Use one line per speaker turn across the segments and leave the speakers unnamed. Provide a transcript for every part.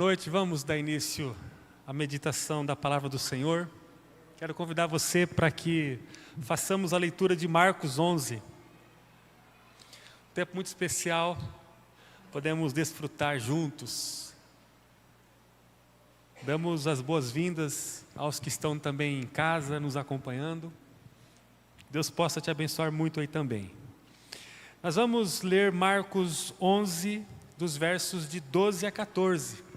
Boa noite, vamos dar início à meditação da palavra do Senhor. Quero convidar você para que façamos a leitura de Marcos 11. Um tempo muito especial, podemos desfrutar juntos. Damos as boas-vindas aos que estão também em casa, nos acompanhando. Deus possa te abençoar muito aí também. Nós vamos ler Marcos 11, dos versos de 12 a 14.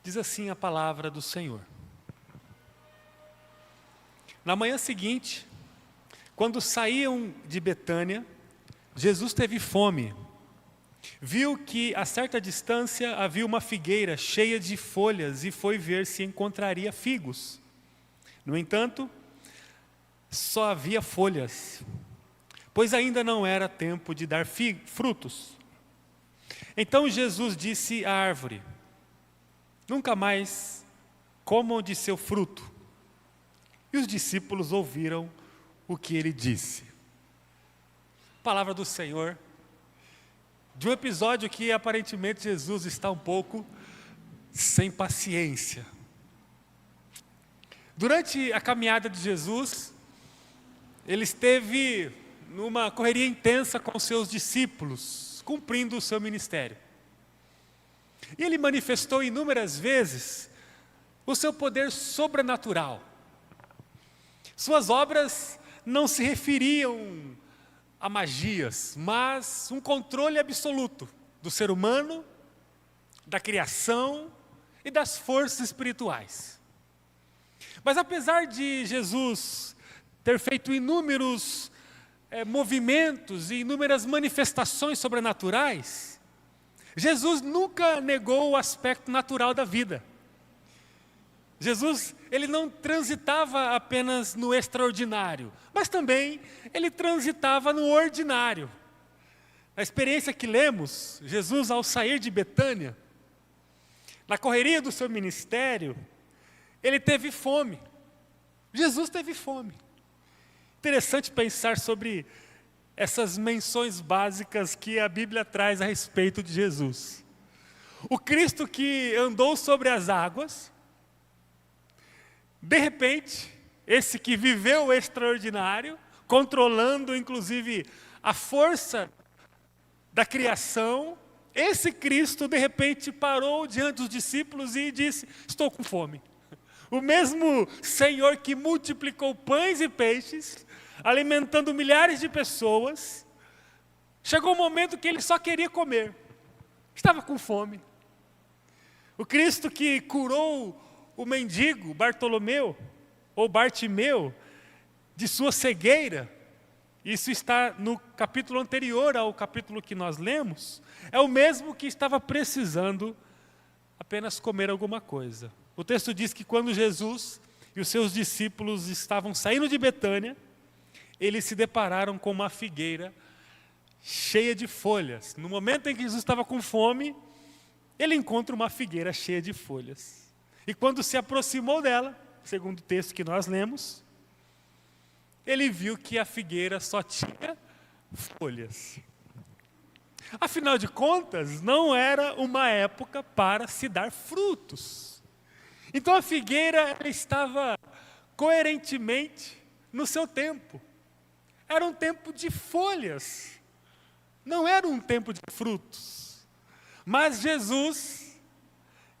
Diz assim a palavra do Senhor. Na manhã seguinte, quando saíam de Betânia, Jesus teve fome. Viu que a certa distância havia uma figueira cheia de folhas e foi ver se encontraria figos. No entanto, só havia folhas, pois ainda não era tempo de dar frutos. Então Jesus disse à árvore: nunca mais comam de seu fruto. E os discípulos ouviram o que ele disse. Palavra do Senhor, de um episódio que aparentemente Jesus está um pouco sem paciência. Durante a caminhada de Jesus, ele esteve numa correria intensa com seus discípulos, cumprindo o seu ministério. E ele manifestou inúmeras vezes o seu poder sobrenatural. Suas obras não se referiam a magias, mas um controle absoluto do ser humano, da criação e das forças espirituais. Mas apesar de Jesus ter feito inúmeros movimentos e inúmeras manifestações sobrenaturais, Jesus nunca negou o aspecto natural da vida. Jesus, ele não transitava apenas no extraordinário, mas também ele transitava no ordinário. Na experiência que lemos, Jesus, ao sair de Betânia, na correria do seu ministério, ele teve fome. Jesus teve fome. Interessante pensar sobre essas menções básicas que a Bíblia traz a respeito de Jesus. O Cristo que andou sobre as águas, de repente, esse que viveu o extraordinário, controlando inclusive a força da criação, esse Cristo de repente parou diante dos discípulos e disse: estou com fome. O mesmo Senhor que multiplicou pães e peixes, alimentando milhares de pessoas, chegou um momento que ele só queria comer, estava com fome. O Cristo que curou o mendigo Bartolomeu, ou Bartimeu, de sua cegueira, isso está no capítulo anterior ao capítulo que nós lemos, é o mesmo que estava precisando apenas comer alguma coisa. O texto diz que quando Jesus e os seus discípulos estavam saindo de Betânia, eles se depararam com uma figueira cheia de folhas. No momento em que Jesus estava com fome, ele encontra uma figueira cheia de folhas. E quando se aproximou dela, segundo o texto que nós lemos, ele viu que a figueira só tinha folhas. Afinal de contas, não era uma época para se dar frutos. Então a figueira ela estava coerentemente no seu tempo. Era um tempo de folhas, não era um tempo de frutos. Mas Jesus,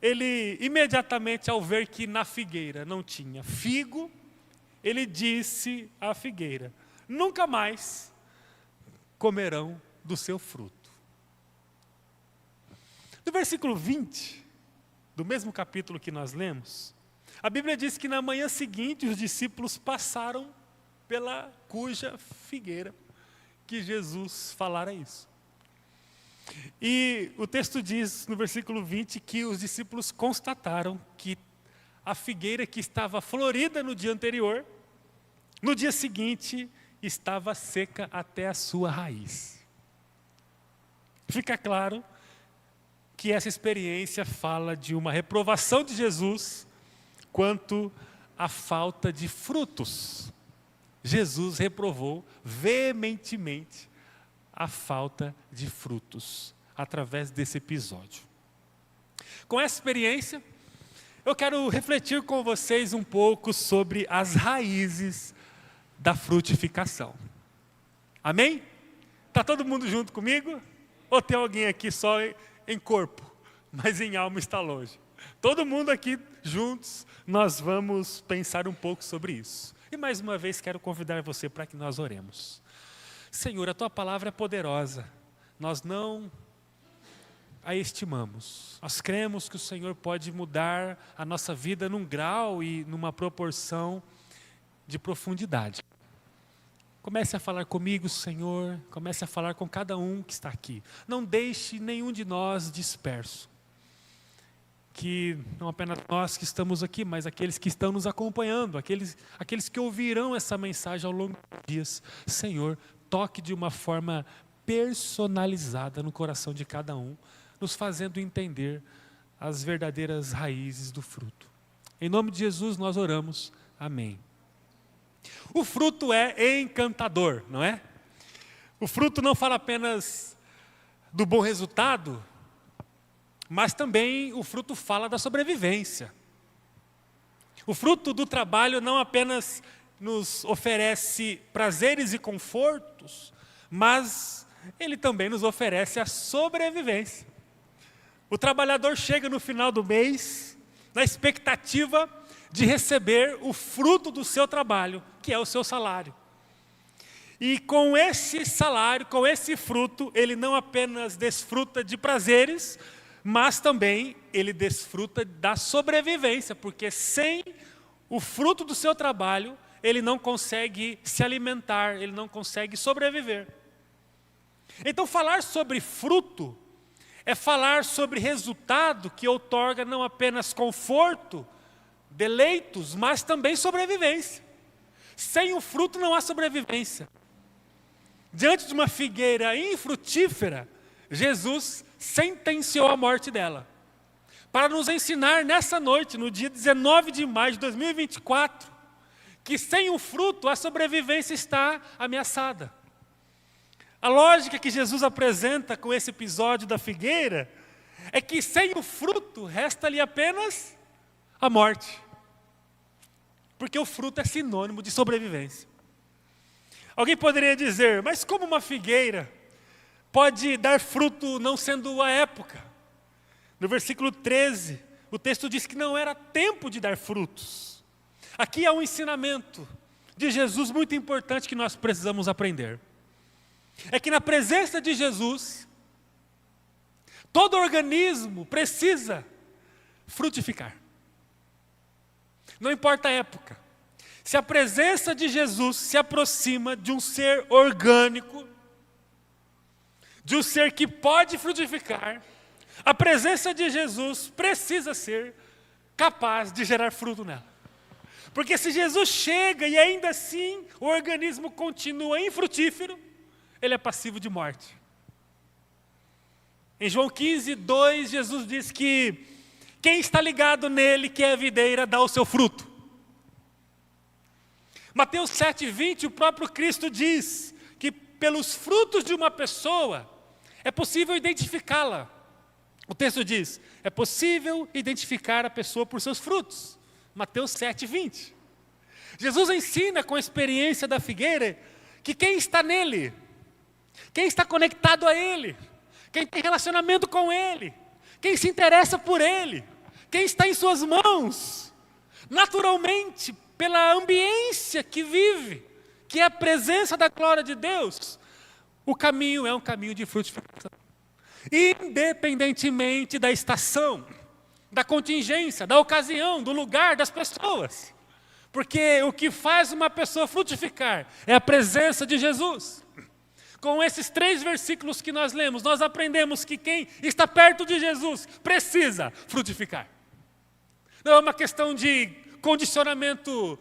ele imediatamente ao ver que na figueira não tinha figo, ele disse à figueira: nunca mais comerão do seu fruto. No versículo 20, do mesmo capítulo que nós lemos, a Bíblia diz que na manhã seguinte os discípulos passaram pela cuja figueira que Jesus falara isso. E o texto diz no versículo 20 que os discípulos constataram que a figueira que estava florida no dia anterior, no dia seguinte estava seca até a sua raiz. Fica claro que essa experiência fala de uma reprovação de Jesus quanto à falta de frutos. Jesus reprovou veementemente a falta de frutos através desse episódio. Com essa experiência, eu quero refletir com vocês um pouco sobre as raízes da frutificação. Amém? Está todo mundo junto comigo? Ou tem alguém aqui só em corpo, mas em alma está longe? Todo mundo aqui juntos, nós vamos pensar um pouco sobre isso. E mais uma vez quero convidar você para que nós oremos. Senhor, a Tua palavra é poderosa. Nós não a estimamos. Nós cremos que o Senhor pode mudar a nossa vida num grau e numa proporção de profundidade. Comece a falar comigo, Senhor. Comece a falar com cada um que está aqui. Não deixe nenhum de nós disperso. Que não apenas nós que estamos aqui, mas aqueles que estão nos acompanhando, aqueles que ouvirão essa mensagem ao longo dos dias. Senhor, toque de uma forma personalizada no coração de cada um, nos fazendo entender as verdadeiras raízes do fruto. Em nome de Jesus nós oramos. Amém. O fruto é encantador, não é? O fruto não fala apenas do bom resultado, mas também o fruto fala da sobrevivência. O fruto do trabalho não apenas nos oferece prazeres e confortos, mas ele também nos oferece a sobrevivência. O trabalhador chega no final do mês na expectativa de receber o fruto do seu trabalho, que é o seu salário. E com esse salário, com esse fruto, ele não apenas desfruta de prazeres, mas também ele desfruta da sobrevivência, porque sem o fruto do seu trabalho, ele não consegue se alimentar, ele não consegue sobreviver. Então falar sobre fruto é falar sobre resultado que outorga não apenas conforto, deleitos, mas também sobrevivência. Sem o fruto não há sobrevivência. Diante de uma figueira infrutífera, Jesus sentenciou a morte dela, para nos ensinar nessa noite, no dia 19 de maio de 2024, que sem o fruto a sobrevivência está ameaçada. A lógica que Jesus apresenta com esse episódio da figueira é que sem o fruto resta-lhe apenas a morte, porque o fruto é sinônimo de sobrevivência. Alguém poderia dizer, mas como uma figueira pode dar fruto não sendo a época? No versículo 13, o texto diz que não era tempo de dar frutos. Aqui há um ensinamento de Jesus muito importante que nós precisamos aprender. É que na presença de Jesus, todo organismo precisa frutificar. Não importa a época. Se a presença de Jesus se aproxima de um ser orgânico, de um ser que pode frutificar, a presença de Jesus precisa ser capaz de gerar fruto nela. Porque se Jesus chega e ainda assim o organismo continua infrutífero, ele é passivo de morte. Em João 15, 2, Jesus diz que quem está ligado nele, que é a videira, dá o seu fruto. Mateus 7, 20, o próprio Cristo diz que pelos frutos de uma pessoa é possível identificá-la. O texto diz, é possível identificar a pessoa por seus frutos. Mateus 7, 20. Jesus ensina com a experiência da figueira que quem está nele, quem está conectado a ele, quem tem relacionamento com ele, quem se interessa por ele, quem está em suas mãos, naturalmente, pela ambiência que vive, que é a presença da glória de Deus, o caminho é um caminho de frutificação. Independentemente da estação, da contingência, da ocasião, do lugar, das pessoas. Porque o que faz uma pessoa frutificar é a presença de Jesus. Com esses 3 versículos que nós lemos, nós aprendemos que quem está perto de Jesus precisa frutificar. Não é uma questão de condicionamento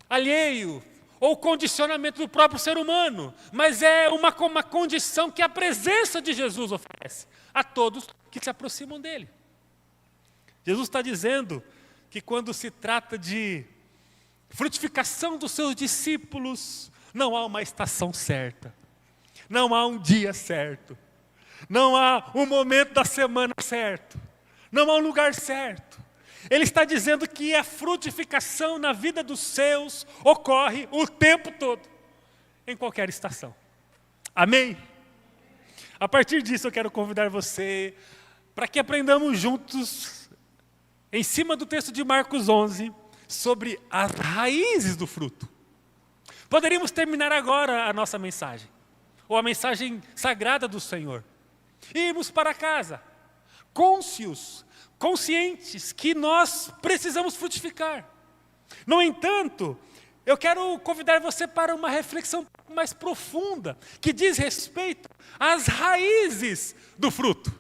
alheio ou condicionamento do próprio ser humano, mas é uma condição que a presença de Jesus oferece a todos que se aproximam dele. Jesus está dizendo que quando se trata de frutificação dos seus discípulos, não há uma estação certa, não há um dia certo, não há um momento da semana certo, não há um lugar certo. Ele está dizendo que a frutificação na vida dos seus ocorre o tempo todo, em qualquer estação. Amém? A partir disso eu quero convidar você para que aprendamos juntos, em cima do texto de Marcos 11, sobre as raízes do fruto. Poderíamos terminar agora a nossa mensagem, ou a mensagem sagrada do Senhor. Irmos para casa, conscientes que nós precisamos frutificar. No entanto, eu quero convidar você para uma reflexão mais profunda, que diz respeito às raízes do fruto.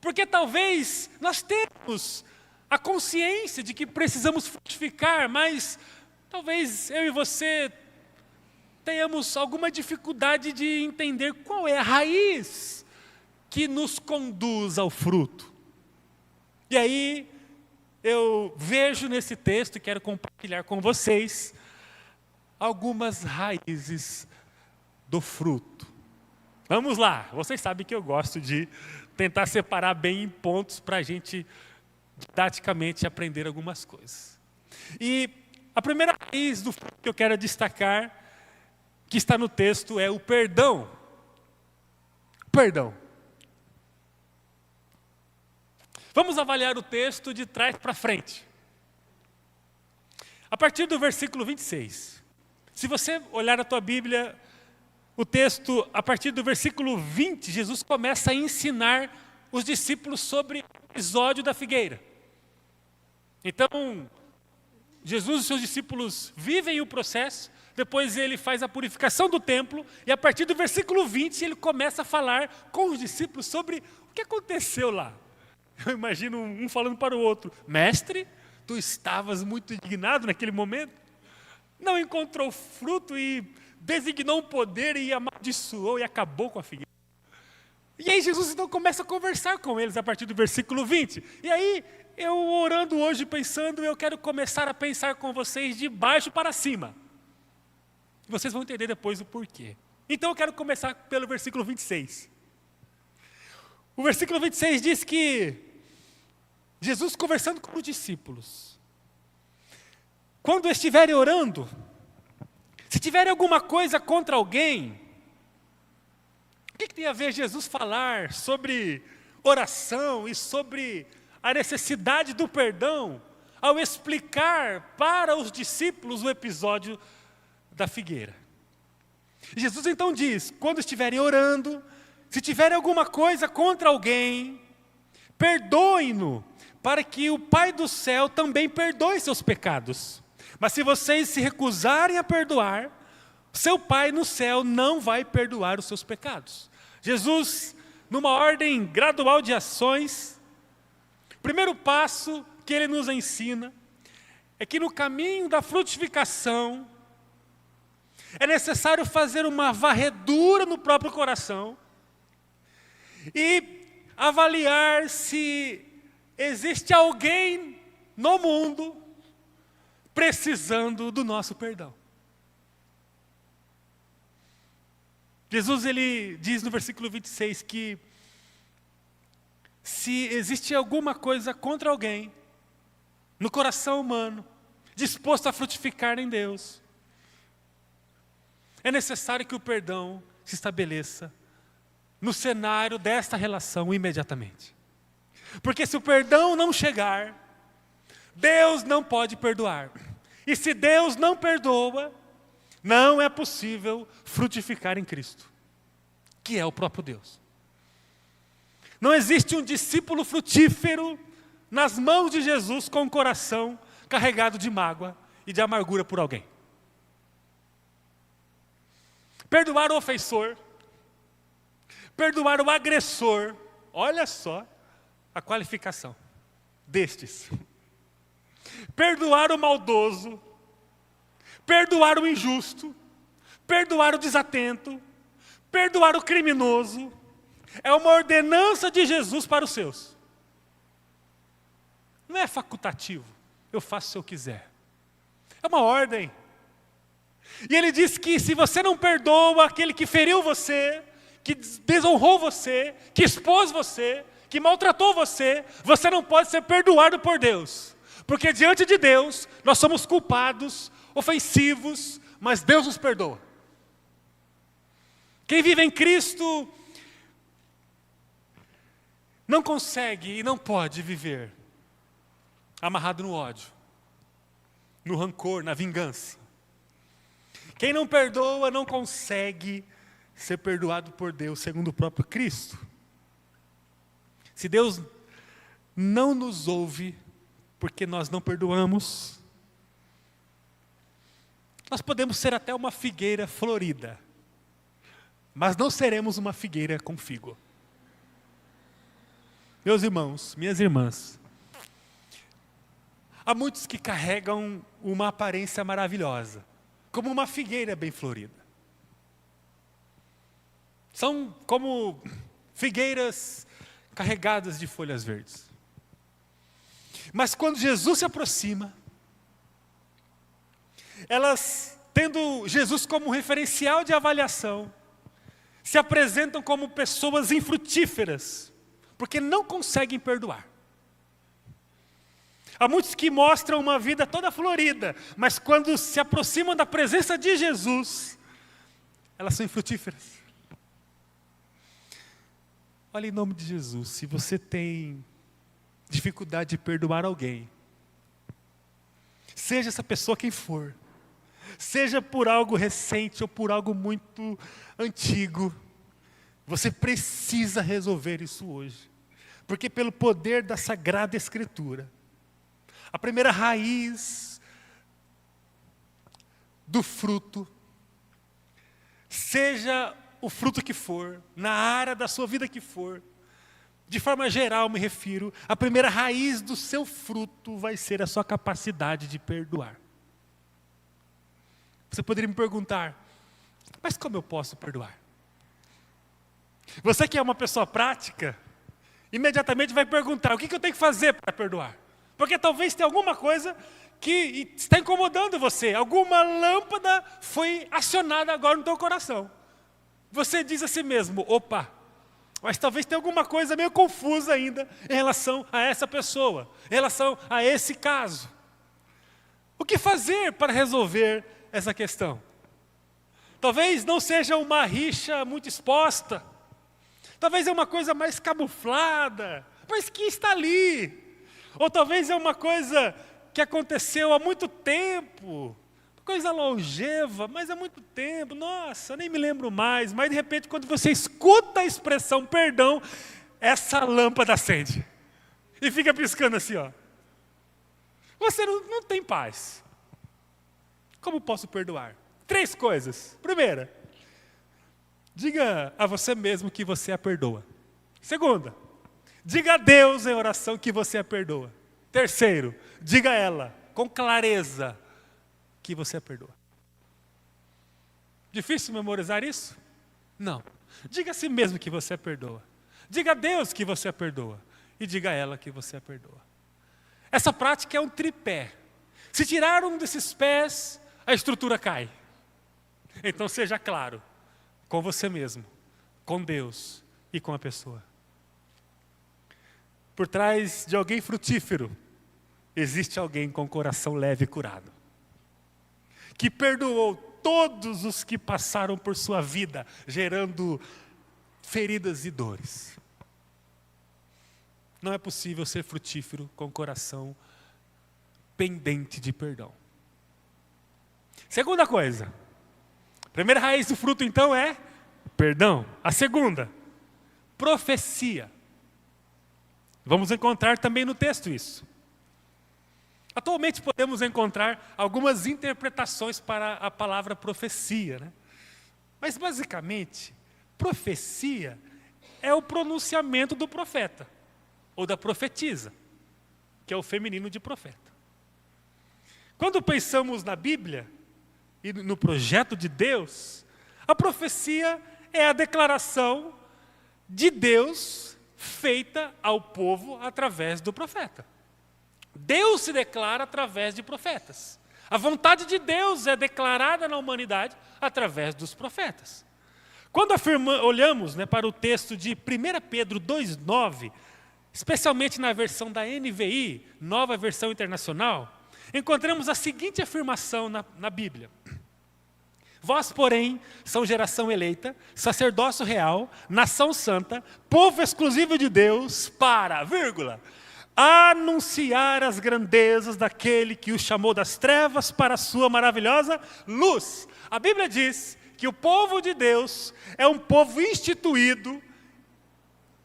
Porque talvez nós temos a consciência de que precisamos frutificar, mas talvez eu e você tenhamos alguma dificuldade de entender qual é a raiz que nos conduz ao fruto. E aí, eu vejo nesse texto e quero compartilhar com vocês algumas raízes do fruto. Vamos lá, vocês sabem que eu gosto de tentar separar bem em pontos para a gente didaticamente aprender algumas coisas. E a primeira raiz do fruto que eu quero destacar, que está no texto, é o perdão. Perdão. Vamos avaliar o texto de trás para frente. A partir do versículo 26. Se você olhar a tua Bíblia, o texto, a partir do versículo 20, Jesus começa a ensinar os discípulos sobre o episódio da figueira. Então, Jesus e os seus discípulos vivem o processo, depois ele faz a purificação do templo, e a partir do versículo 20, ele começa a falar com os discípulos sobre o que aconteceu lá. Eu imagino um falando para o outro: mestre, tu estavas muito indignado naquele momento? Não encontrou fruto e designou um poder e amaldiçoou e acabou com a figueira. E aí Jesus então começa a conversar com eles a partir do versículo 20. E aí, eu orando hoje, pensando, eu quero começar a pensar com vocês de baixo para cima. Vocês vão entender depois o porquê. Então eu quero começar pelo versículo 26. O versículo 26 diz que Jesus conversando com os discípulos: quando estiverem orando, se tiverem alguma coisa contra alguém, o que tem a ver Jesus falar sobre oração e sobre a necessidade do perdão, ao explicar para os discípulos o episódio da figueira? Jesus então diz: quando estiverem orando, se tiverem alguma coisa contra alguém, perdoem-no, para que o Pai do céu também perdoe seus pecados. Mas se vocês se recusarem a perdoar, seu Pai no céu não vai perdoar os seus pecados. Jesus, numa ordem gradual de ações, o primeiro passo que ele nos ensina é que no caminho da frutificação é necessário fazer uma varredura no próprio coração e avaliar se existe alguém no mundo precisando do nosso perdão. Jesus ele diz no versículo 26 que se existe alguma coisa contra alguém no coração humano, disposto a frutificar em Deus, é necessário que o perdão se estabeleça no cenário desta relação imediatamente. Porque se o perdão não chegar, Deus não pode perdoar. E se Deus não perdoa, não é possível frutificar em Cristo, que é o próprio Deus. Não existe um discípulo frutífero nas mãos de Jesus com o coração carregado de mágoa e de amargura por alguém. Perdoar o ofensor, perdoar o agressor, olha só a qualificação destes. Perdoar o maldoso, perdoar o injusto, perdoar o desatento, perdoar o criminoso, é uma ordenança de Jesus para os seus. Não é facultativo, eu faço se eu quiser. É uma ordem. E ele diz que se você não perdoa aquele que feriu você, que desonrou você, que expôs você, que maltratou você, você não pode ser perdoado por Deus. Porque diante de Deus, nós somos culpados, ofensivos, mas Deus nos perdoa. Quem vive em Cristo não consegue e não pode viver amarrado no ódio, no rancor, na vingança. Quem não perdoa não consegue ser perdoado por Deus, segundo o próprio Cristo. Se Deus não nos ouve porque nós não perdoamos, nós podemos ser até uma figueira florida, mas não seremos uma figueira com figo. Meus irmãos, minhas irmãs, há muitos que carregam uma aparência maravilhosa, como uma figueira bem florida. São como figueiras carregadas de folhas verdes. Mas quando Jesus se aproxima, elas, tendo Jesus como referencial de avaliação, se apresentam como pessoas infrutíferas, porque não conseguem perdoar. Há muitos que mostram uma vida toda florida, mas quando se aproximam da presença de Jesus, elas são infrutíferas. Olha, em nome de Jesus, se você tem dificuldade de perdoar alguém, seja essa pessoa quem for, seja por algo recente ou por algo muito antigo, você precisa resolver isso hoje. Porque pelo poder da Sagrada Escritura, a primeira raiz do fruto, seja o fruto que for, na área da sua vida que for, de forma geral me refiro, a primeira raiz do seu fruto vai ser a sua capacidade de perdoar. Você poderia me perguntar, mas como eu posso perdoar? Você que é uma pessoa prática, imediatamente vai perguntar, o que eu tenho que fazer para perdoar? Porque talvez tenha alguma coisa que está incomodando você, alguma lâmpada foi acionada agora no teu coração. Você diz a si mesmo, opa, mas talvez tenha alguma coisa meio confusa ainda em relação a essa pessoa, em relação a esse caso. O que fazer para resolver essa questão? Talvez não seja uma rixa muito exposta, talvez é uma coisa mais camuflada, mas que está ali. Ou talvez é uma coisa que aconteceu há muito tempo, coisa longeva, mas há muito tempo, nossa, eu nem me lembro mais, mas de repente quando você escuta a expressão perdão, essa lâmpada acende, e fica piscando assim, ó. Você não tem paz. Como posso perdoar? 3 coisas. Primeira, diga a você mesmo que você a perdoa. Segunda, diga a Deus em oração que você a perdoa. Terceiro, diga a ela, com clareza, que você a perdoa. Difícil memorizar isso? Não. Diga a si mesmo que você a perdoa. Diga a Deus que você a perdoa. E diga a ela que você a perdoa. Essa prática é um tripé. Se tirar um desses pés, a estrutura cai. Então seja claro, com você mesmo, com Deus e com a pessoa. Por trás de alguém frutífero, existe alguém com coração leve e curado, que perdoou todos os que passaram por sua vida, gerando feridas e dores. Não é possível ser frutífero com coração pendente de perdão. Segunda coisa, a primeira raiz do fruto então é perdão. A segunda, profecia. Vamos encontrar também no texto isso. Atualmente podemos encontrar algumas interpretações para a palavra profecia, né? Mas basicamente, profecia é o pronunciamento do profeta, ou da profetisa, que é o feminino de profeta. Quando pensamos na Bíblia e no projeto de Deus, a profecia é a declaração de Deus feita ao povo através do profeta. Deus se declara através de profetas. A vontade de Deus é declarada na humanidade através dos profetas. Quando olhamos, para o texto de 1 Pedro 2,9, especialmente na versão da NVI, Nova Versão Internacional, encontramos a seguinte afirmação na Bíblia. Vós, porém, são geração eleita, sacerdócio real, nação santa, povo exclusivo de Deus, para, anunciar as grandezas daquele que os chamou das trevas para a sua maravilhosa luz. A Bíblia diz que o povo de Deus é um povo instituído,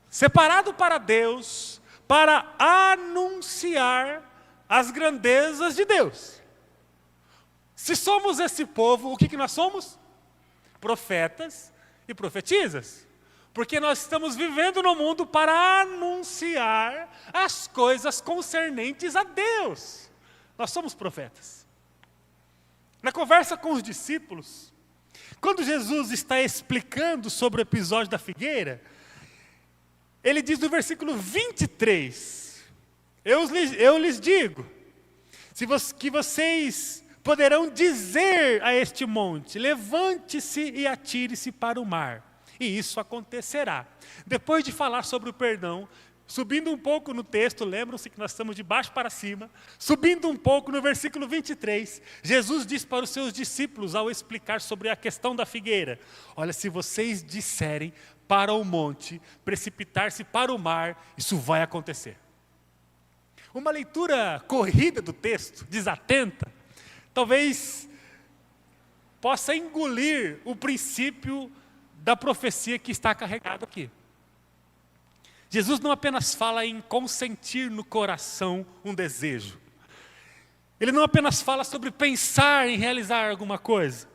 separado para Deus, para anunciar as grandezas de Deus. Se somos esse povo, o que nós somos? Profetas e profetisas. Porque nós estamos vivendo no mundo para anunciar as coisas concernentes a Deus. Nós somos profetas. Na conversa com os discípulos, quando Jesus está explicando sobre o episódio da figueira, ele diz no versículo 23, eu lhes digo, que vocês poderão dizer a este monte, levante-se e atire-se para o mar. E isso acontecerá. Depois de falar sobre o perdão, subindo um pouco no texto, lembram-se que nós estamos de baixo para cima, subindo um pouco no versículo 23, Jesus diz para os seus discípulos, ao explicar sobre a questão da figueira, olha, se vocês disserem para o monte, precipitar-se para o mar, isso vai acontecer. Uma leitura corrida do texto, desatenta, talvez possa engolir o princípio da profecia que está carregado aqui. Jesus não apenas fala em consentir no coração um desejo. Ele não apenas fala sobre pensar em realizar alguma coisa.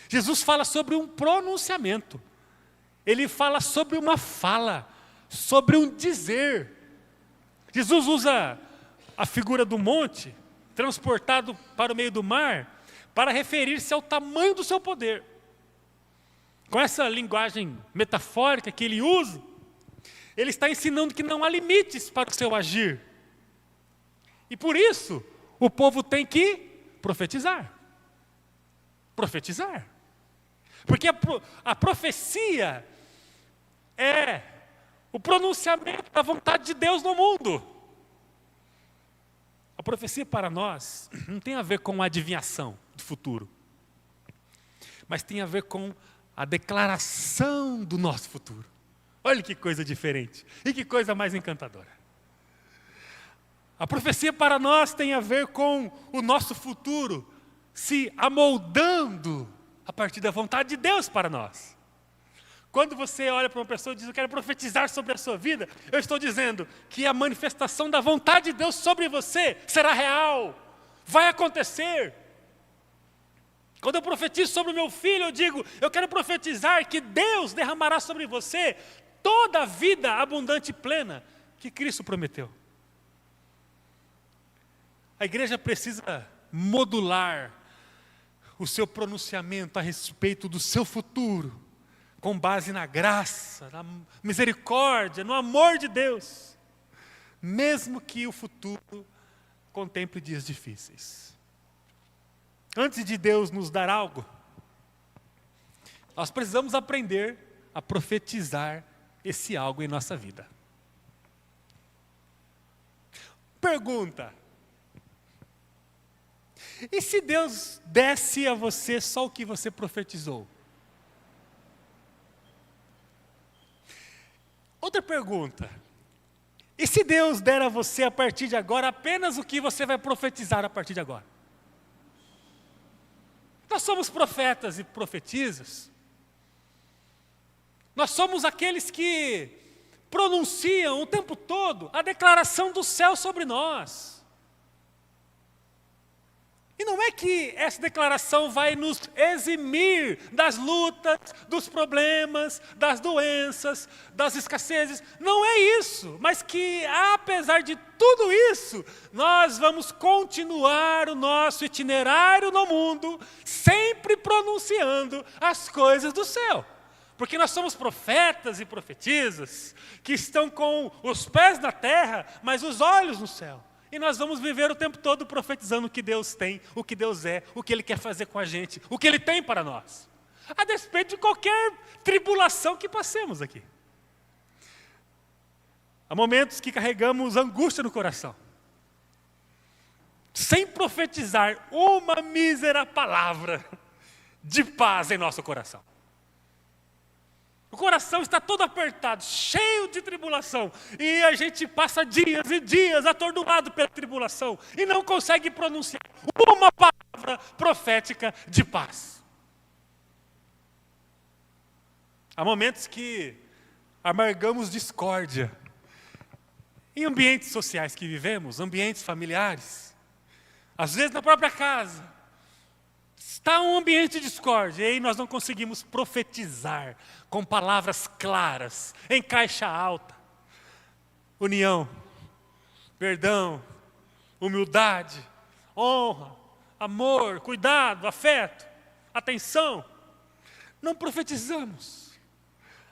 Jesus fala sobre um pronunciamento. Ele fala sobre uma fala, sobre um dizer. Jesus usa a figura do monte, transportado para o meio do mar, para referir-se ao tamanho do seu poder. Com essa linguagem metafórica que ele usa, ele está ensinando que não há limites para o seu agir. E por isso, o povo tem que profetizar. Profetizar. Porque a profecia é o pronunciamento da vontade de Deus no mundo. A profecia para nós não tem a ver com a adivinhação do futuro, mas tem a ver com a declaração do nosso futuro. Olha que coisa diferente e que coisa mais encantadora. A profecia para nós tem a ver com o nosso futuro se amoldando a partir da vontade de Deus para nós. Quando você olha para uma pessoa e diz, eu quero profetizar sobre a sua vida, eu estou dizendo que a manifestação da vontade de Deus sobre você será real, vai acontecer. Quando eu profetizo sobre o meu filho, eu digo, eu quero profetizar que Deus derramará sobre você toda a vida abundante e plena que Cristo prometeu. A igreja precisa modular o seu pronunciamento a respeito do seu futuro, com base na graça, na misericórdia, no amor de Deus, mesmo que o futuro contemple dias difíceis. Antes de Deus nos dar algo, nós precisamos aprender a profetizar esse algo em nossa vida. Pergunta: e se Deus desse a você só o que você profetizou? Outra pergunta: e se Deus der a você a partir de agora apenas o que você vai profetizar a partir de agora? Nós somos profetas e profetisas. Nós somos aqueles que pronunciam o tempo todo a declaração do céu sobre nós. E não é que essa declaração vai nos eximir das lutas, dos problemas, das doenças, das escassezes. Não é isso. Mas que, apesar de tudo isso, nós vamos continuar o nosso itinerário no mundo, sempre pronunciando as coisas do céu. Porque nós somos profetas e profetisas, que estão com os pés na terra, mas os olhos no céu. E nós vamos viver o tempo todo profetizando o que Deus tem, o que Deus é, o que Ele quer fazer com a gente, o que Ele tem para nós. A despeito de qualquer tribulação que passemos aqui. Há momentos que carregamos angústia no coração, sem profetizar uma mísera palavra de paz em nosso coração. O coração está todo apertado, cheio de tribulação, e a gente passa dias e dias atordoado pela tribulação e não consegue pronunciar uma palavra profética de paz. Há momentos que amargamos discórdia em ambientes sociais que vivemos, ambientes familiares, às vezes na própria casa. Está um ambiente de discórdia, e aí nós não conseguimos profetizar com palavras claras, em caixa alta. União, perdão, humildade, honra, amor, cuidado, afeto, atenção. Não profetizamos.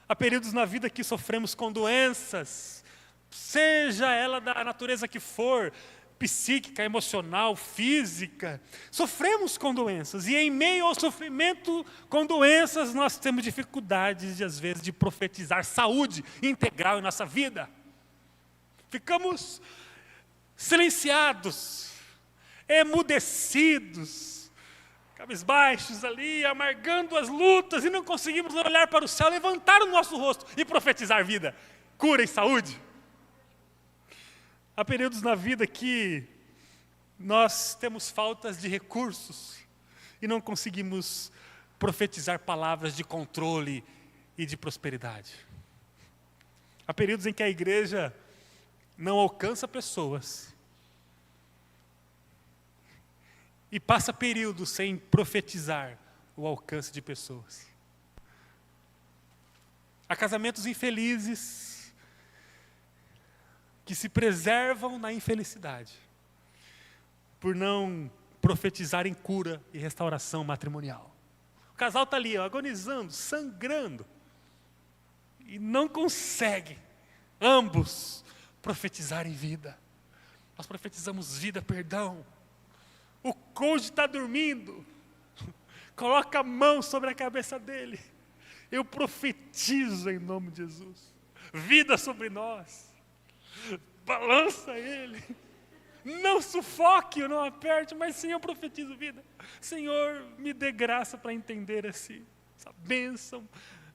Há períodos na vida que sofremos com doenças, seja ela da natureza que for, psíquica, emocional, física. Sofremos com doenças, e em meio ao sofrimento com doenças, nós temos dificuldades, às vezes, de profetizar saúde integral em nossa vida. Ficamos silenciados, emudecidos, cabisbaixos ali, amargando as lutas, e não conseguimos olhar para o céu, levantar o nosso rosto e profetizar vida, cura e saúde. Há períodos na vida que nós temos faltas de recursos e não conseguimos profetizar palavras de controle e de prosperidade. Há períodos em que a igreja não alcança pessoas e passa períodos sem profetizar o alcance de pessoas. Há casamentos infelizes que se preservam na infelicidade, por não profetizarem cura e restauração matrimonial. O casal está ali, agonizando, sangrando, e não consegue, ambos, profetizarem vida. Nós profetizamos vida, perdão. O cônjuge está dormindo, coloca a mão sobre a cabeça dele. Eu profetizo em nome de Jesus, vida sobre nós. Balança ele, não sufoque, não aperte, mas sim, eu profetizo vida. Senhor, me dê graça para entender essa bênção,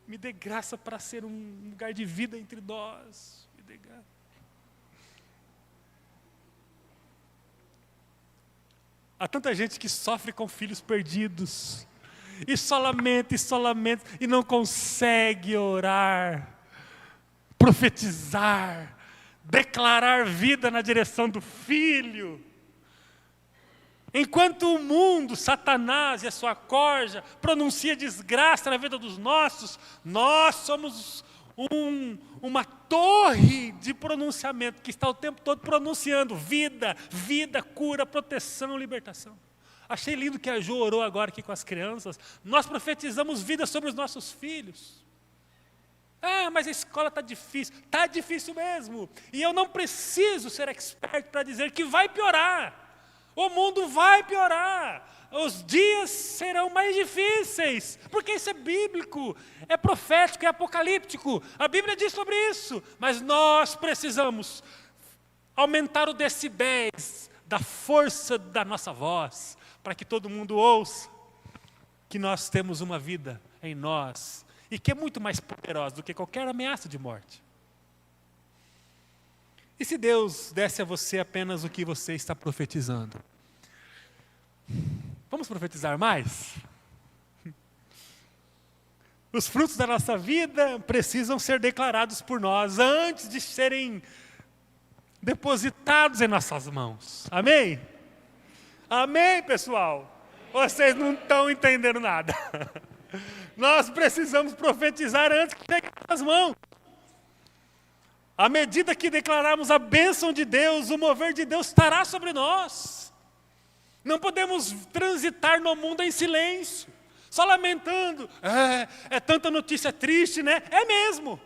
me dê graça para ser um lugar de vida entre nós, me dê graça. Há tanta gente que sofre com filhos perdidos, e só lamenta, e não consegue orar, profetizar, declarar vida na direção do filho. Enquanto o mundo, Satanás e a sua corja pronuncia desgraça na vida dos nossos, nós somos uma torre de pronunciamento que está o tempo todo pronunciando vida, vida, cura, proteção, libertação. Achei lindo que a Ju orou agora aqui com as crianças. Nós profetizamos vida sobre os nossos filhos. Ah, mas a escola está difícil. Está difícil mesmo. E eu não preciso ser expert para dizer que vai piorar. O mundo vai piorar. Os dias serão mais difíceis. Porque isso é bíblico, é profético, é apocalíptico. A Bíblia diz sobre isso. Mas nós precisamos aumentar o decibéis da força da nossa voz, para que todo mundo ouça que nós temos uma vida em nós, e que é muito mais poderosa do que qualquer ameaça de morte. E se Deus desse a você apenas o que você está profetizando? Vamos profetizar mais? Os frutos da nossa vida precisam ser declarados por nós antes de serem depositados em nossas mãos. Amém? Amém, pessoal? Vocês não estão entendendo nada. Nós precisamos profetizar antes que chegue nas mãos. À medida que declararmos a bênção de Deus, o mover de Deus estará sobre nós. Não podemos transitar no mundo em silêncio, só lamentando. É tanta notícia triste, né? É mesmo.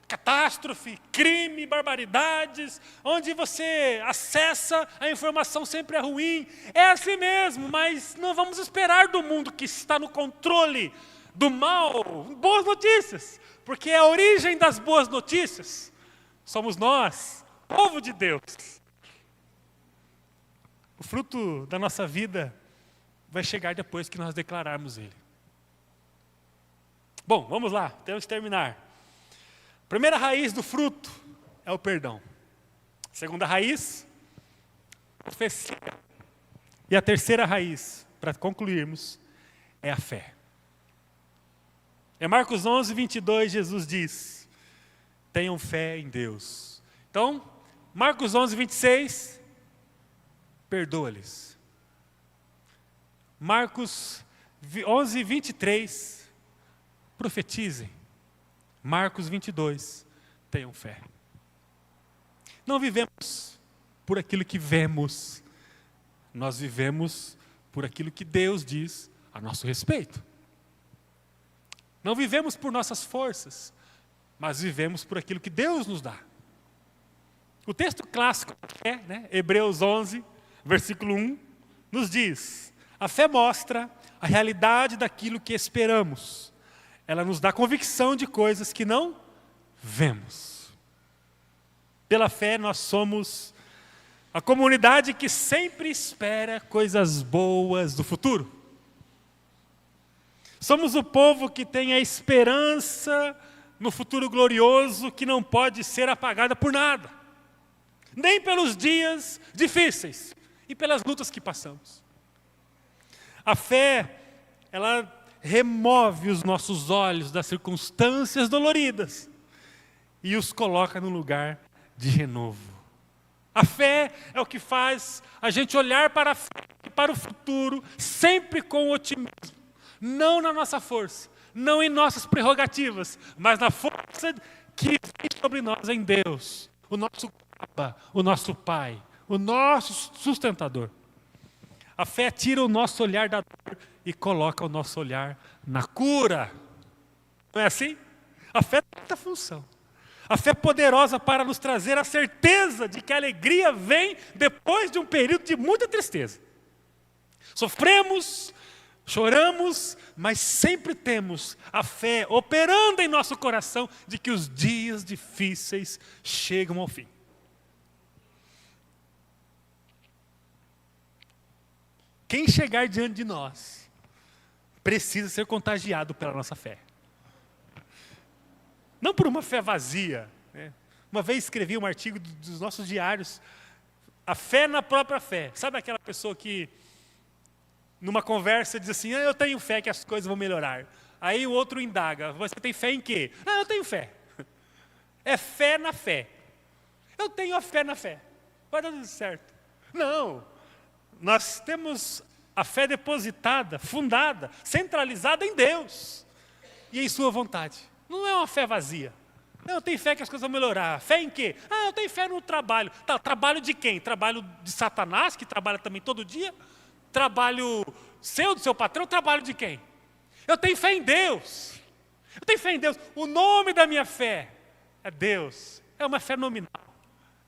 catástrofe, crime, barbaridades, onde você acessa a informação sempre é ruim. É assim mesmo, mas não vamos esperar do mundo que está no controle do mal boas notícias, porque a origem das boas notícias somos nós, povo de Deus. O fruto da nossa vida vai chegar depois que nós declararmos Ele. Bom, vamos lá, temos que terminar. A primeira raiz do fruto é o perdão. A segunda raiz, profecia. E a terceira raiz, para concluirmos, é a fé. Em Marcos 11, 22, Jesus diz: tenham fé em Deus. Então, Marcos 11, 26, perdoa-lhes. Marcos 11, 23, profetizem. Marcos 22, tenham fé. Não vivemos por aquilo que vemos, nós vivemos por aquilo que Deus diz a nosso respeito. Não vivemos por nossas forças, mas vivemos por aquilo que Deus nos dá. O texto clássico é, Hebreus 11, versículo 1, nos diz: a fé mostra a realidade daquilo que esperamos. Ela nos dá convicção de coisas que não vemos. Pela fé nós somos a comunidade que sempre espera coisas boas do futuro. Somos o povo que tem a esperança no futuro glorioso que não pode ser apagada por nada. Nem pelos dias difíceis e pelas lutas que passamos. A fé, ela remove os nossos olhos das circunstâncias doloridas e os coloca no lugar de renovo. A fé é o que faz a gente olhar para a frente e para o futuro sempre com otimismo. Não na nossa força, não em nossas prerrogativas, mas na força que vem sobre nós em Deus, o nosso Abba, o nosso Pai, o nosso sustentador. A fé tira o nosso olhar da dor e coloca o nosso olhar na cura. Não é assim? A fé tem essa função. A fé é poderosa para nos trazer a certeza de que a alegria vem depois de um período de muita tristeza. Sofremos, choramos, mas sempre temos a fé operando em nosso coração de que os dias difíceis chegam ao fim. Quem chegar diante de nós precisa ser contagiado pela nossa fé. Não por uma fé vazia. Uma vez escrevi um artigo dos nossos diários, a fé na própria fé. Sabe aquela pessoa que, numa conversa, diz assim: eu tenho fé que as coisas vão melhorar. Aí o outro indaga: você tem fé em quê? Eu tenho fé. É fé na fé. Eu tenho a fé na fé. Vai dar tudo certo. Não. Nós temos a fé depositada, fundada, centralizada em Deus e em sua vontade. Não é uma fé vazia. Eu tenho fé que as coisas vão melhorar. Fé em quê? Eu tenho fé no trabalho. Tá, trabalho de quem? Trabalho de Satanás, que trabalha também todo dia? Trabalho seu, do seu patrão? Trabalho de quem? Eu tenho fé em Deus. Eu tenho fé em Deus. O nome da minha fé é Deus. É uma fé nominal.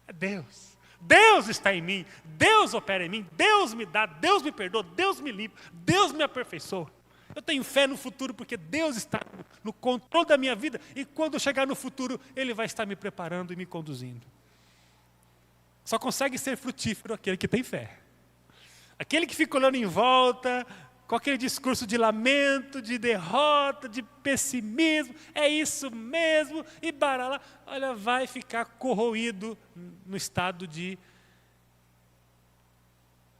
É Deus. Deus está em mim, Deus opera em mim, Deus me dá, Deus me perdoa, Deus me limpa, Deus me aperfeiçoa. Eu tenho fé no futuro porque Deus está no controle da minha vida e quando eu chegar no futuro, Ele vai estar me preparando e me conduzindo. Só consegue ser frutífero aquele que tem fé. Aquele que fica olhando em volta, com aquele discurso de lamento, de derrota, de pessimismo, é isso mesmo, e baralá, olha, vai ficar corroído no estado de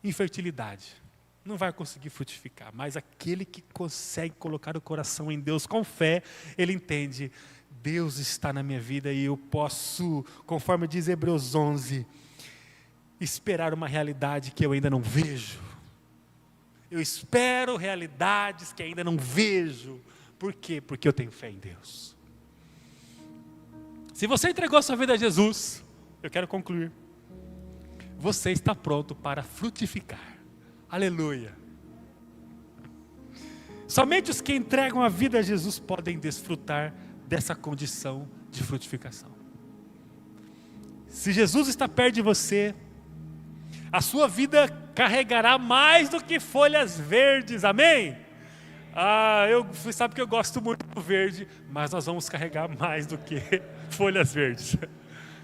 infertilidade. Não vai conseguir frutificar, mas aquele que consegue colocar o coração em Deus com fé, ele entende, Deus está na minha vida e eu posso, conforme diz Hebreus 11, esperar uma realidade que eu ainda não vejo. Eu espero realidades que ainda não vejo. Por quê? Porque eu tenho fé em Deus. Se você entregou a sua vida a Jesus, eu quero concluir. Você está pronto para frutificar. Aleluia. Somente os que entregam a vida a Jesus podem desfrutar dessa condição de frutificação. Se Jesus está perto de você, a sua vida carregará mais do que folhas verdes, amém? Você sabe que eu gosto muito do verde, mas nós vamos carregar mais do que folhas verdes.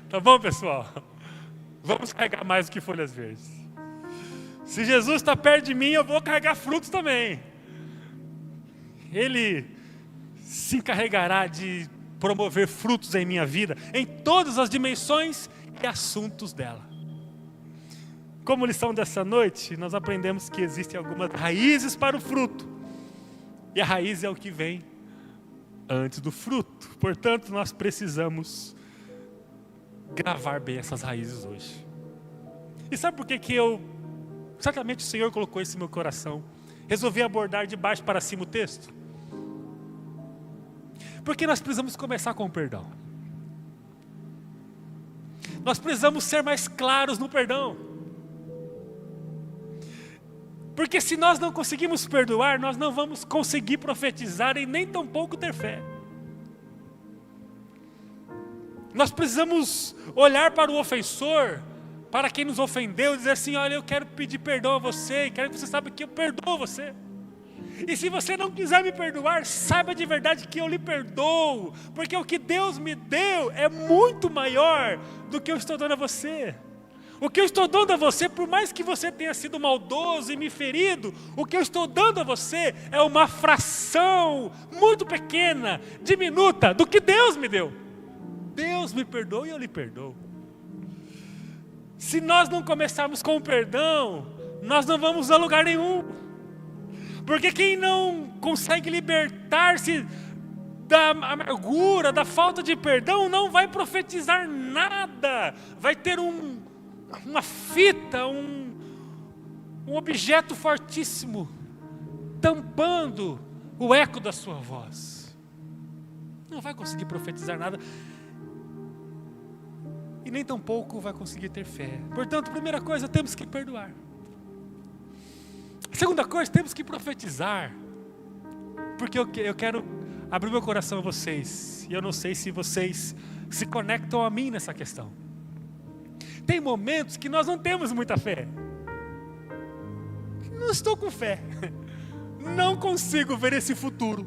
Tá bom, pessoal? Vamos carregar mais do que folhas verdes. Se Jesus está perto de mim, eu vou carregar frutos também. Ele se encarregará de promover frutos em minha vida, em todas as dimensões e assuntos dela. Como lição dessa noite, nós aprendemos que existem algumas raízes para o fruto. E a raiz é o que vem antes do fruto. Portanto, nós precisamos gravar bem essas raízes hoje. E sabe por que certamente o Senhor colocou isso no meu coração. Resolvi abordar de baixo para cima o texto. Porque nós precisamos começar com o perdão. Nós precisamos ser mais claros no perdão. Porque se nós não conseguimos perdoar, nós não vamos conseguir profetizar e nem tampouco ter fé. Nós precisamos olhar para o ofensor, para quem nos ofendeu, e dizer assim: olha, eu quero pedir perdão a você, e quero que você saiba que eu perdoo você. E se você não quiser me perdoar, saiba de verdade que eu lhe perdoo, porque o que Deus me deu é muito maior do que eu estou dando a você. O que eu estou dando a você, por mais que você tenha sido maldoso e me ferido, o que eu estou dando a você é uma fração muito pequena, diminuta, do que Deus me deu. Deus me perdoa e eu lhe perdoo. Se nós não começarmos com o perdão, nós não vamos a lugar nenhum. Porque quem não consegue libertar-se da amargura, da falta de perdão, não vai profetizar nada. Vai ter uma fita, um objeto fortíssimo, tampando o eco da sua voz. Não vai conseguir profetizar nada. E nem tampouco vai conseguir ter fé. Portanto, primeira coisa, temos que perdoar. Segunda coisa, temos que profetizar. Porque eu quero abrir meu coração a vocês. E eu não sei se vocês se conectam a mim nessa questão. Tem momentos que nós não temos muita fé. Não estou com fé. Não consigo ver esse futuro.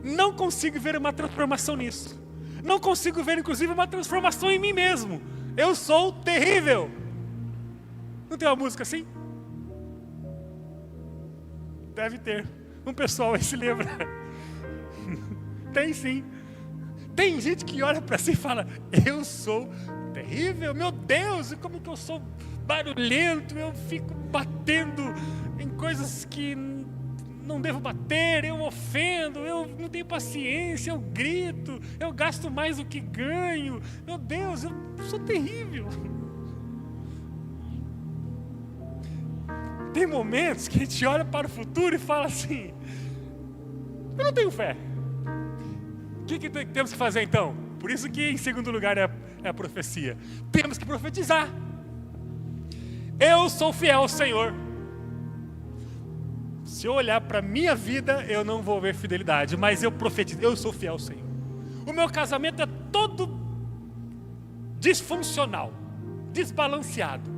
Não consigo ver uma transformação nisso. Não consigo ver, inclusive, uma transformação em mim mesmo. Eu sou terrível. Não tem uma música assim? Deve ter. Um pessoal aí se lembra. Tem sim. Tem gente que olha para si e fala: eu sou terrível, meu Deus, como que eu sou barulhento, eu fico batendo em coisas que não devo bater, eu ofendo, eu não tenho paciência, eu grito, eu gasto mais do que ganho, meu Deus, eu sou terrível. Tem momentos que a gente olha para o futuro e fala assim: eu não tenho fé. O que temos que fazer então? Por isso que em segundo lugar é a profecia. Temos que profetizar. Eu sou fiel ao Senhor. Se eu olhar para a minha vida, eu não vou ver fidelidade, mas eu profetizo, eu sou fiel ao Senhor. O meu casamento é todo disfuncional, desbalanceado.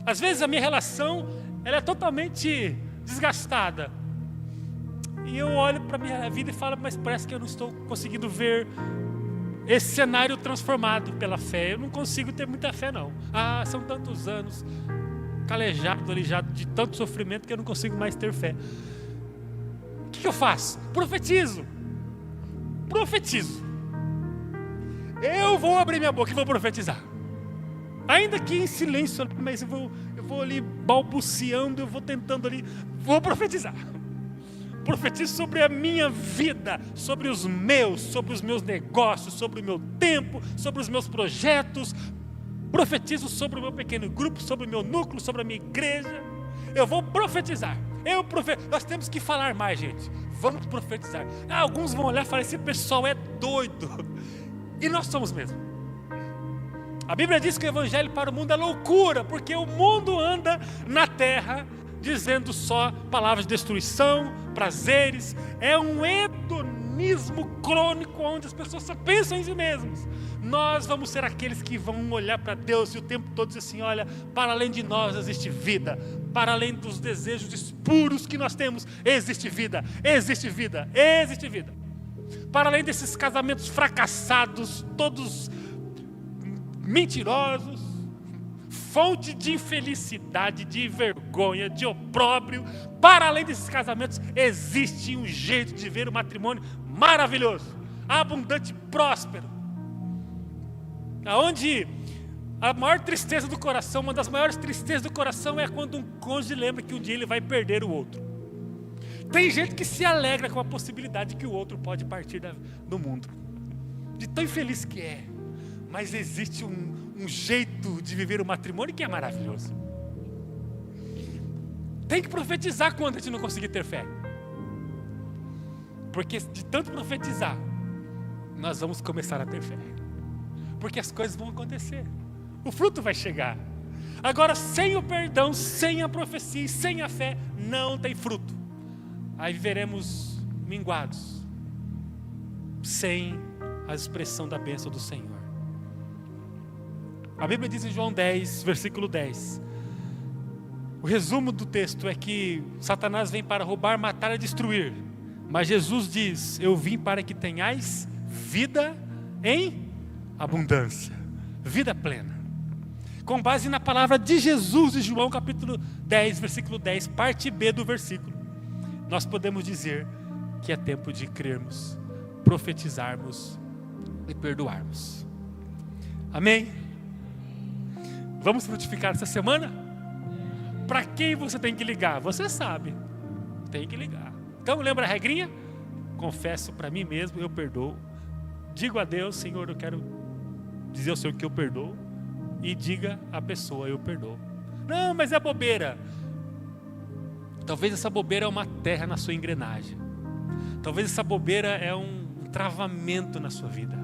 Às vezes a minha relação ela é totalmente desgastada. E eu olho para a minha vida e falo: mas parece que eu não estou conseguindo ver esse cenário transformado pela fé. Eu não consigo ter muita fé não. São tantos anos calejado, alijado de tanto sofrimento que eu não consigo mais ter fé. O que eu faço? Profetizo. Eu vou abrir minha boca e vou profetizar. Ainda que em silêncio, mas eu vou ali balbuciando, eu vou tentando ali, vou profetizar. Profetizo sobre a minha vida, sobre os meus negócios, sobre o meu tempo, sobre os meus projetos. Profetizo sobre o meu pequeno grupo, sobre o meu núcleo, sobre a minha igreja. Eu vou profetizar. Nós temos que falar mais, gente. Vamos profetizar. Alguns vão olhar e falar: esse pessoal é doido. E nós somos mesmo. A Bíblia diz que o evangelho para o mundo é loucura, porque o mundo anda na terra dizendo só palavras de destruição, prazeres. É um hedonista hedonismo crônico, onde as pessoas só pensam em si mesmas. Nós vamos ser aqueles que vão olhar para Deus e o tempo todo dizer assim: olha, para além de nós existe vida, para além dos desejos puros que nós temos, existe vida, existe vida, existe vida. Para além desses casamentos fracassados, todos mentirosos, fonte de infelicidade, de vergonha, de opróbrio, para além desses casamentos, existe um jeito de ver o matrimônio maravilhoso, abundante, próspero, aonde a maior tristeza do coração, uma das maiores tristezas do coração é quando um cônjuge lembra que um dia ele vai perder o outro. Tem gente que se alegra com a possibilidade que o outro pode partir do mundo, de tão infeliz que é. Mas existe um jeito de viver o matrimônio que é maravilhoso. Tem que profetizar quando a gente não conseguir ter fé, porque de tanto profetizar, nós vamos começar a ter fé, porque as coisas vão acontecer, o fruto vai chegar. Agora, sem o perdão, sem a profecia, sem a fé, não tem fruto. Aí viveremos minguados, sem a expressão da bênção do Senhor. A Bíblia diz em João 10, versículo 10, o resumo do texto é que Satanás vem para roubar, matar e destruir, mas Jesus diz: eu vim para que tenhais vida em abundância, vida plena. Com base na palavra de Jesus de João capítulo 10, versículo 10, parte B do versículo, nós podemos dizer que é tempo de crermos, profetizarmos e perdoarmos. Amém? Vamos frutificar essa semana? Para quem você tem que ligar? Você sabe, tem que ligar. Então lembra a regrinha? Confesso para mim mesmo, eu perdoo. Digo a Deus: Senhor, eu quero dizer ao Senhor que eu perdoo. E diga à pessoa: eu perdoo. Não, mas é bobeira. Talvez essa bobeira é uma terra na sua engrenagem. Talvez essa bobeira é um travamento na sua vida.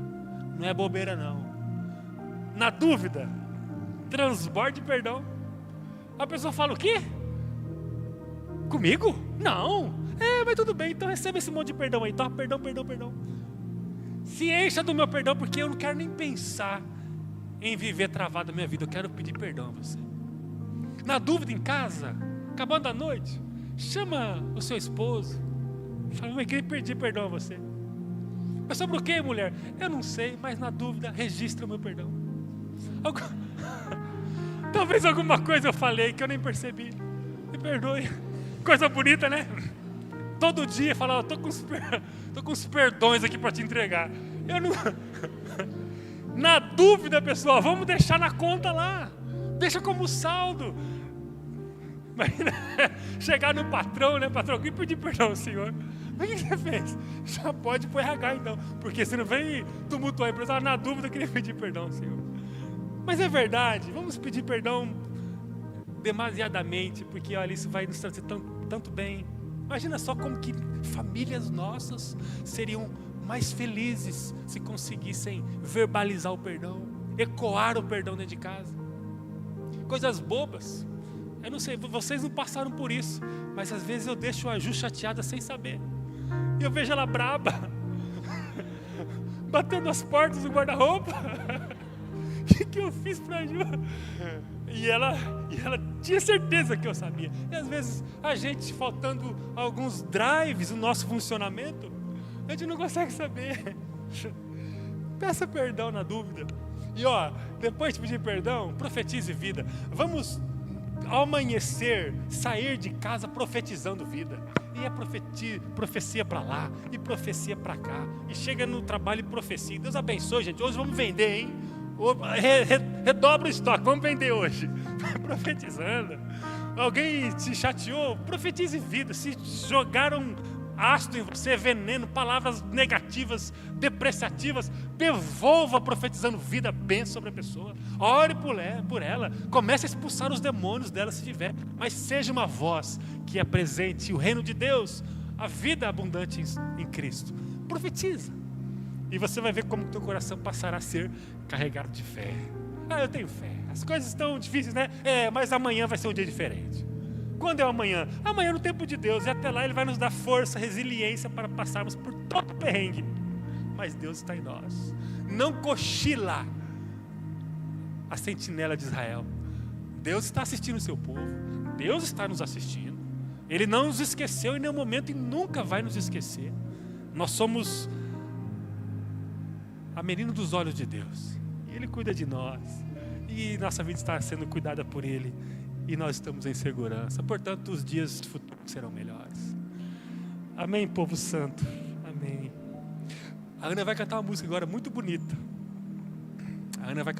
Não é bobeira não. Na dúvida, transborde perdão. A pessoa fala: o quê? Comigo? Não. Mas tudo bem, então receba esse monte de perdão aí. Tá? Perdão. Se encha do meu perdão, porque eu não quero nem pensar em viver travado a minha vida. Eu quero pedir perdão a você. Na dúvida, em casa, acabando a noite, chama o seu esposo, fala: eu queria pedir perdão a você. Mas sobre o que, mulher? Eu não sei, mas na dúvida, registra o meu perdão. Talvez alguma coisa eu falei que eu nem percebi. Me perdoe. Coisa bonita, né? Todo dia falar: eu tô com os perdões aqui para te entregar. Eu não... Na dúvida, pessoal, vamos deixar na conta lá. Deixa como saldo. Imagina chegar no patrão, né? Patrão, eu pedir perdão, senhor. Mas o que você fez? Já pode pôr RH então, porque você não vem tumultuar a empresa. Na dúvida, eu queria pedir perdão, senhor. Mas é verdade, vamos pedir perdão demasiadamente, porque olha, isso vai nos trazer tanto bem. Imagina só como que famílias nossas seriam mais felizes se conseguissem verbalizar o perdão, ecoar o perdão dentro de casa. Coisas bobas. Eu não sei, vocês não passaram por isso, mas às vezes eu deixo a Ju chateada sem saber. E eu vejo ela braba, batendo as portas do guarda-roupa. O que eu fiz pra Ju? E ela tinha certeza que eu sabia. E às vezes a gente, faltando alguns drives no nosso funcionamento, a gente não consegue saber. Peça perdão na dúvida. E depois de pedir perdão, profetize vida. Vamos ao amanhecer, sair de casa profetizando vida. E é profecia para lá, e profecia para cá. E chega no trabalho e profecia. Deus abençoe, gente. Hoje vamos vender, hein? Redobra o estoque, vamos vender hoje. Profetizando. Alguém te chateou? Profetize vida. Se jogaram ácido em você, veneno, palavras negativas, depreciativas, devolva profetizando vida, bênção sobre a pessoa. Ore por ela, comece a expulsar os demônios dela se tiver, mas seja uma voz que apresente o reino de Deus, a vida abundante em Cristo. Profetiza, e você vai ver como o teu coração passará a ser carregado de fé. Eu tenho fé, as coisas estão difíceis, né? Mas amanhã vai ser um dia diferente. Quando é o amanhã? Amanhã no tempo de Deus, e até lá Ele vai nos dar força, resiliência para passarmos por todo o perrengue. Mas Deus está em nós. Não cochila a sentinela de Israel. Deus está assistindo o seu povo. Deus está nos assistindo. Ele não nos esqueceu em nenhum momento e nunca vai nos esquecer. Nós somos a menina dos olhos de Deus. E Ele cuida de nós. E nossa vida está sendo cuidada por Ele. E nós estamos em segurança. Portanto, os dias futuros serão melhores. Amém, povo santo. Amém. A Ana vai cantar uma música agora muito bonita. A Ana vai